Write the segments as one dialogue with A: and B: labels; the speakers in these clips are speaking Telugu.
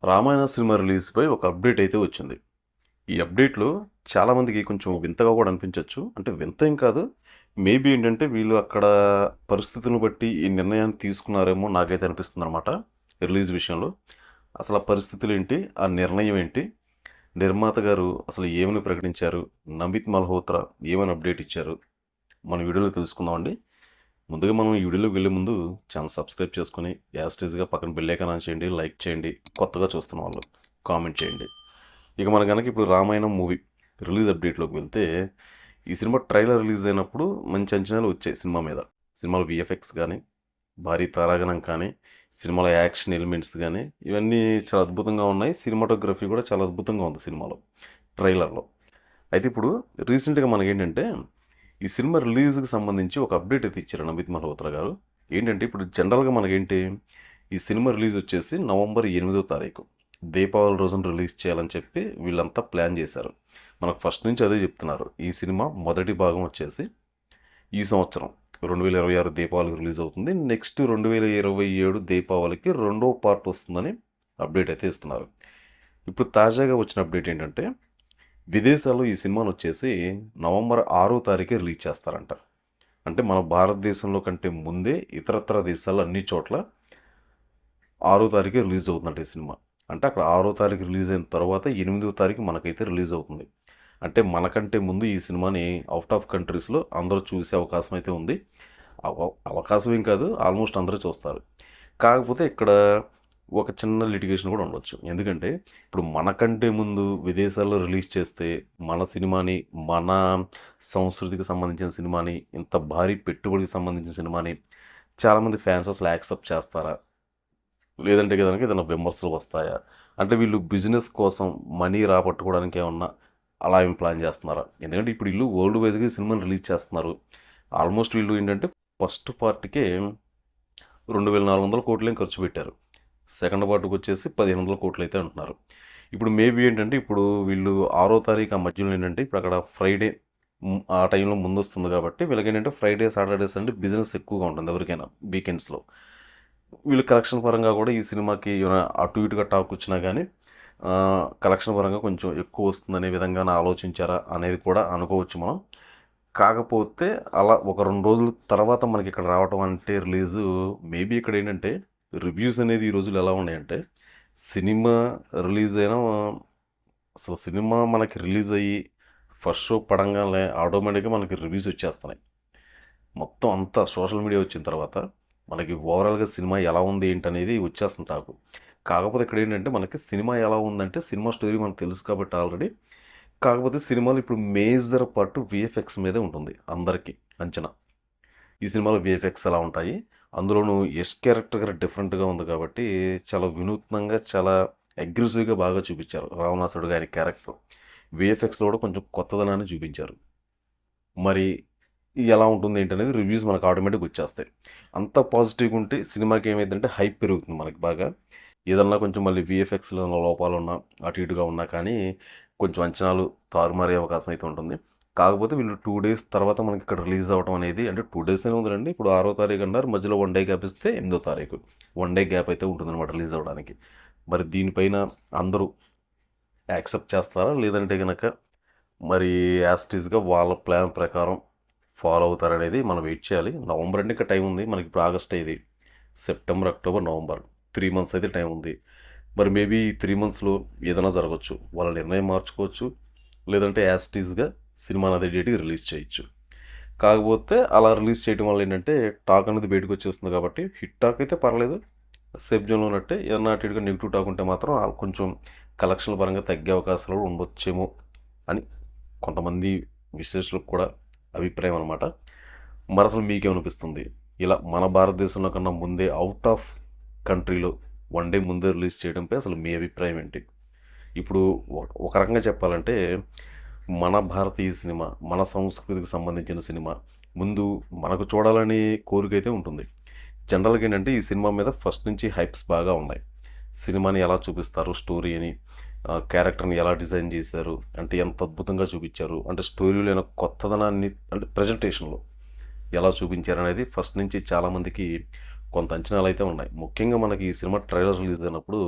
A: రామాయణ సినిమా రిలీజ్‌పై ఒక అప్డేట్ అయితే వచ్చింది. ఈ అప్డేట్‌లో చాలామందికి కొంచెం వింతగా కూడా అనిపించొచ్చు. అంటే వింత ఏం కాదు. మేబీ ఏంటంటే వీళ్ళు అక్కడ పరిస్థితులను బట్టి ఈ నిర్ణయాన్ని తీసుకున్నారేమో నాకైతే అనిపిస్తుందనమాట. రిలీజ్ విషయంలో. అసలు ఆ పరిస్థితులేంటి? ఆ నిర్ణయం ఏంటి? నిర్మాత గారు అసలు ఏమని ప్రకటించారు? నమిత్ మల్హోత్రా ఏమని అప్డేట్ ఇచ్చారు? మన వీడియోలో తెలుసుకుందామండి. ముందుగా మనం ఈ వీడియోలోకి వెళ్ళే ముందు ఛానల్ సబ్స్క్రైబ్ చేసుకొని యాస్టీస్గా పక్కన బెల్ ఐకాన్ ఆన్ చేయండి, లైక్ చేయండి. కొత్తగా చూస్తున్న వాళ్ళు కామెంట్ చేయండి. ఇక మన కనుక ఇప్పుడు రామాయణం మూవీ రిలీజ్ అప్డేట్లోకి వెళ్తే ఈ సినిమా ట్రైలర్ రిలీజ్ అయినప్పుడు మంచి అంచనాలు వచ్చాయి సినిమా మీద. సినిమాలో విఎఫ్ఎక్స్ కానీ, భారీ తారాగణం కానీ, సినిమాలో యాక్షన్ ఎలిమెంట్స్ కానీ ఇవన్నీ చాలా అద్భుతంగా ఉన్నాయి. సినిమాటోగ్రఫీ కూడా చాలా అద్భుతంగా ఉంది సినిమాలో ట్రైలర్లో. అయితే ఇప్పుడు రీసెంట్గా మనకేంటంటే ఈ సినిమా రిలీజ్కి సంబంధించి ఒక అప్డేట్ అయితే ఇచ్చారు నమిత్ మల్హోత్రా గారు. ఏంటంటే ఇప్పుడు జనరల్గా మనకేంటి ఈ సినిమా రిలీజ్ వచ్చేసి నవంబర్ 8వ తారీఖు దీపావళి రోజున రిలీజ్ చేయాలని చెప్పి వీళ్ళంతా ప్లాన్ చేశారు. మనకు ఫస్ట్ నుంచి అదే చెప్తున్నారు. ఈ సినిమా మొదటి భాగం వచ్చేసి ఈ సంవత్సరం 2026 దీపావళికి రిలీజ్ అవుతుంది. నెక్స్ట్ 2027 దీపావళికి రెండో పార్ట్ వస్తుందని అప్డేట్ అయితే ఇస్తున్నారు. ఇప్పుడు తాజాగా వచ్చిన అప్డేట్ ఏంటంటే విదేశాల్లో ఈ సినిమాను వచ్చేసి నవంబర్ 6వ తారీఖే రిలీజ్ చేస్తారంట. అంటే మన భారతదేశంలో కంటే ముందే ఇతరత్ర దేశాల్లో అన్ని చోట్ల 6వ తారీఖే రిలీజ్ అవుతుందంట ఈ సినిమా. అంటే అక్కడ 6వ తారీఖు రిలీజ్ అయిన తర్వాత 8వ తారీఖు మనకైతే రిలీజ్ అవుతుంది. అంటే మనకంటే ముందు ఈ సినిమాని అవుట్ ఆఫ్ కంట్రీస్లో అందరూ చూసే అవకాశం అయితే ఉంది. అవకాశం ఏం కాదు, ఆల్మోస్ట్ అందరూ చూస్తారు. కాకపోతే ఇక్కడ ఒక చిన్న లిటిగేషన్ కూడా ఉండొచ్చు. ఎందుకంటే ఇప్పుడు మనకంటే ముందు విదేశాల్లో రిలీజ్ చేస్తే మన సినిమాని, మన సంస్కృతికి సంబంధించిన సినిమాని, ఇంత భారీ పెట్టుబడికి సంబంధించిన సినిమాని చాలామంది ఫ్యాన్స్ అసలు యాక్సెప్ట్ చేస్తారా? లేదంటే కనుక ఏదైనా విమర్శలు వస్తాయా? అంటే వీళ్ళు బిజినెస్ కోసం మనీ రాబట్టుకోవడానికి ఏమన్నా అలా ఏం ప్లాన్ చేస్తున్నారా? ఎందుకంటే ఇప్పుడు వీళ్ళు వరల్డ్ వైజ్గా సినిమాని రిలీజ్ చేస్తున్నారు. ఆల్మోస్ట్ వీళ్ళు ఏంటంటే ఫస్ట్ పార్ట్కే 2400 కోట్లేం ఖర్చు పెట్టారు. సెకండ్ పార్ట్కి వచ్చేసి 1500 కోట్లు అయితే అంటున్నారు. ఇప్పుడు మేబీ ఏంటంటే ఇప్పుడు వీళ్ళు 6వ తారీఖు ఆ మధ్యలో ఏంటంటే ఇప్పుడు అక్కడ ఫ్రైడే ఆ టైంలో ముందు వస్తుంది కాబట్టి వీళ్ళకి ఏంటంటే ఫ్రైడే సాటర్డేస్ అంటే బిజినెస్ ఎక్కువగా ఉంటుంది ఎవరికైనా వీకెండ్స్లో. వీళ్ళు కలెక్షన్ పరంగా కూడా ఈ సినిమాకి ఏమైనా అటు ఇటుగా టాక్ వచ్చినా కానీ కలెక్షన్ పరంగా కొంచెం ఎక్కువ వస్తుందనే విధంగా ఆలోచించారా అనేది కూడా అనుకోవచ్చు మనం. కాకపోతే అలా ఒక 2 రోజుల తర్వాత మనకి ఇక్కడ రావటం అంటే రిలీజు మేబీ ఇక్కడ ఏంటంటే రివ్యూస్ అనేది ఈ రోజులు ఎలా ఉన్నాయంటే సినిమా రిలీజ్ అయినా అసలు సినిమా మనకి రిలీజ్ అయ్యి ఫస్ట్ షో పడంగానే ఆటోమేటిక్గా మనకి రివ్యూస్ వచ్చేస్తున్నాయి. మొత్తం అంతా సోషల్ మీడియా వచ్చిన తర్వాత మనకి ఓవరాల్గా సినిమా ఎలా ఉంది ఏంటనేది వచ్చేస్తుంది టాకు. కాకపోతే ఇక్కడ ఏంటంటే మనకి సినిమా ఎలా ఉందంటే సినిమా స్టోరీ మనకు తెలుసు కాబట్టి ఆల్రెడీ. కాకపోతే సినిమాలో ఇప్పుడు మేజర్ పార్ట్ విఎఫ్ఎక్స్ మీదే ఉంటుంది అందరికీ అంచనా. ఈ సినిమాలో విఎఫ్ఎక్స్ ఎలా ఉంటాయి, అందులోనూ యష్ క్యారెక్టర్ గారు డిఫరెంట్గా ఉంది కాబట్టి చాలా వినూత్నంగా చాలా అగ్రెసివ్గా బాగా చూపించారు రావణాసుడు గారి క్యారెక్టర్. విఎఫ్ఎక్స్లో కూడా కొంచెం కొత్తదనాన్ని చూపించారు. మరి ఎలా ఉంటుంది ఏంటనేది రివ్యూస్ మనకు ఆటోమేటిక్గా వచ్చేస్తాయి. అంత పాజిటివ్గా ఉంటే సినిమాకి ఏమైందంటే హైప్ పెరుగుతుంది మనకి బాగా. ఏదన్నా కొంచెం మళ్ళీ విఎఫ్ఎక్స్లో లోపాలు ఉన్నా అటు ఇటుగా ఉన్నా కానీ కొంచెం అంచనాలు తారుమారే అవకాశం అయితే ఉంటుంది. కాకపోతే వీళ్ళు 2 డేస్ తర్వాత మనకి ఇక్కడ రిలీజ్ అవ్వడం అనేది అంటే 2 డేస్ అనే ఉందండి. ఇప్పుడు 6వ తారీఖు అన్నారు, మధ్యలో 1 డే గ్యాప్ ఇస్తే 8వ తారీఖు 1 డే గ్యాప్ అయితే ఉంటుందన్నమాట రిలీజ్ అవ్వడానికి. మరి దీనిపైన అందరూ యాక్సెప్ట్ చేస్తారా? లేదంటే కనుక మరి యాస్టీస్గా వాళ్ళ ప్లాన్ ప్రకారం ఫాలో అవుతారనేది మనం వెయిట్ చేయాలి. నవంబర్ అంటే ఇంకా టైం ఉంది. మనకి ఇప్పుడు ఆగస్ట్ ఇది, సెప్టెంబర్, అక్టోబర్, నవంబర్ 3 మంత్స్ అయితే టైం ఉంది. మరి మేబీ ఈ 3 మంత్స్లో ఏదైనా జరగవచ్చు. వాళ్ళ నిర్ణయం మార్చుకోవచ్చు, లేదంటే యాస్టీస్గా సినిమాని అదే డేట్కి రిలీజ్ చేయొచ్చు. కాకపోతే అలా రిలీజ్ చేయడం వల్ల ఏంటంటే టాక్ అనేది బయటకు వచ్చేస్తుంది కాబట్టి హిట్ టాక్ అయితే పర్లేదు, సేఫ్ జోన్లో ఉన్నట్టే. ఏదన్నా అటు ఇటుగా నెగిటివ్ టాక్ ఉంటే మాత్రం కొంచెం కలెక్షన్ల పరంగా తగ్గే అవకాశాలు కూడా ఉండొచ్చేమో అని కొంతమంది విశ్లేషకులకు కూడా అభిప్రాయం అనమాట. మరి అసలు మీకేమనిపిస్తుంది? ఇలా మన భారతదేశంలో కన్నా ముందే అవుట్ ఆఫ్ కంట్రీలో 1 డే ముందే రిలీజ్ చేయడంపై అసలు మీ అభిప్రాయం ఏంటి? ఇప్పుడు ఒక రకంగా చెప్పాలంటే మన భారతీయ సినిమా, మన సంస్కృతికి సంబంధించిన సినిమా ముందు మనకు చూడాలని కోరిక అయితే ఉంటుంది. జనరల్గా ఏంటంటే ఈ సినిమా మీద ఫస్ట్ నుంచి హైప్స్ బాగా ఉన్నాయి. సినిమాని ఎలా చూపిస్తారు, స్టోరీని, క్యారెక్టర్ని ఎలా డిజైన్ చేశారు, అంటే ఎంత అద్భుతంగా చూపించారు, అంటే స్టోరీలో అయిన కొత్తదనాన్ని అంటే ప్రజెంటేషన్లో ఎలా చూపించారు అనేది ఫస్ట్ నుంచి చాలామందికి కొంత అంచనాలైతే ఉన్నాయి. ముఖ్యంగా మనకి ఈ సినిమా ట్రైలర్ రిలీజ్ అయినప్పుడు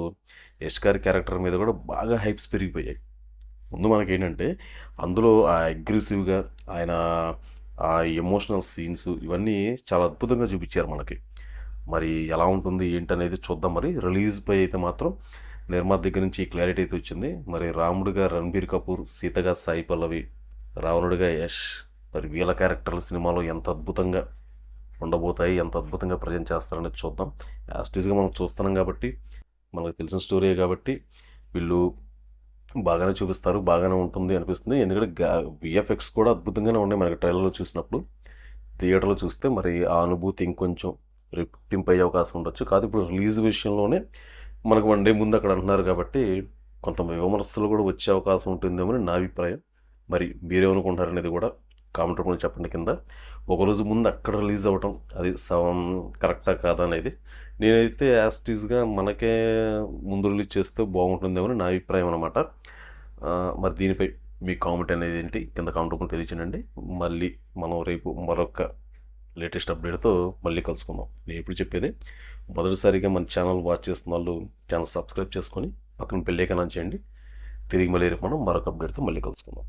A: యష్ గారి క్యారెక్టర్ మీద కూడా బాగా హైప్స్ పెరిగిపోయాయి. ముందు మనకేంటంటే అందులో ఆ అగ్రెసివ్‌గా ఆయన ఆ ఎమోషనల్ సీన్స్ ఇవన్నీ చాలా అద్భుతంగా చూపిచ్చారు మనకి. మరి ఎలా ఉంటుంది ఏంటనేది చూద్దాం మరి. రిలీజ్‌పై అయితే మాత్రం నిర్మాత దగ్గర నుంచి క్లారిటీ అయితే వచ్చింది. మరి రాముడిగా రణబీర్ కపూర్, సీతగా సాయి పల్లవి, రావణుడిగా యష్ మరి వీళ్ళ క్యారెక్టర్లు సినిమాలో ఎంత అద్భుతంగా ఉండబోతాయి, ఎంత అద్భుతంగా ప్రజెంట్ చేస్తారనేది చూద్దాం. యాజ్ ఇట్ ఈస్‌గా మనం చూస్తున్నాం కాబట్టి, మనకు తెలిసిన స్టోరీయే కాబట్టి వీళ్ళు బాగానే చూపిస్తారు. బాగానే ఉంటుంది అనిపిస్తుంది. ఎందుకంటే వీఎఫ్ఎక్స్ కూడా అద్భుతంగానే ఉన్నాయి మనకి ట్రైలర్‌లో చూసినప్పుడు. థియేటర్‌లో చూస్తే మరి ఆ అనుభూతి ఇంకొంచెం రెట్టింపు అయ్యే అవకాశం ఉండొచ్చు. కాదు ఇప్పుడు రిలీజ్ విషయంలోనే మనకు 1 డే ముందు అక్కడ అంటున్నారు కాబట్టి కొంత విమర్శలు కూడా వచ్చే అవకాశం ఉంటుందేమో అని నా అభిప్రాయం. మరి మీరేమనుకుంటున్నారనేది కూడా కామెంట్ రూపంలో చెప్పండి కింద. ఒకరోజు ముందు అక్కడ రిలీజ్ అవ్వటం అది కరెక్టా కాదా అనేది. నేనైతే యాజ్ ఇట్ ఈస్‌గా మనకే ముందు రిలీజ్ చేస్తే బాగుంటుందేమో అని నా అభిప్రాయం అనమాట. మరి దీనిపై మీ కామెంట్ అనేది ఏంటి కింద కామెంట్ రూపంలో తెలియచేయండి. మళ్ళీ మనం రేపు మరొక లేటెస్ట్ అప్డేట్తో మళ్ళీ కలుసుకుందాం. నేను ఎప్పుడు చెప్పేది మొదటిసారిగా మన ఛానల్ వాచ్ చేస్తున్న వాళ్ళు ఛానల్ సబ్స్క్రైబ్ చేసుకొని పక్కన బెల్ ఐకాన్ ఆన్ చేయండి. తిరిగి మళ్ళీ రేపు మనం మరొక అప్డేట్తో మళ్ళీ కలుసుకుందాం.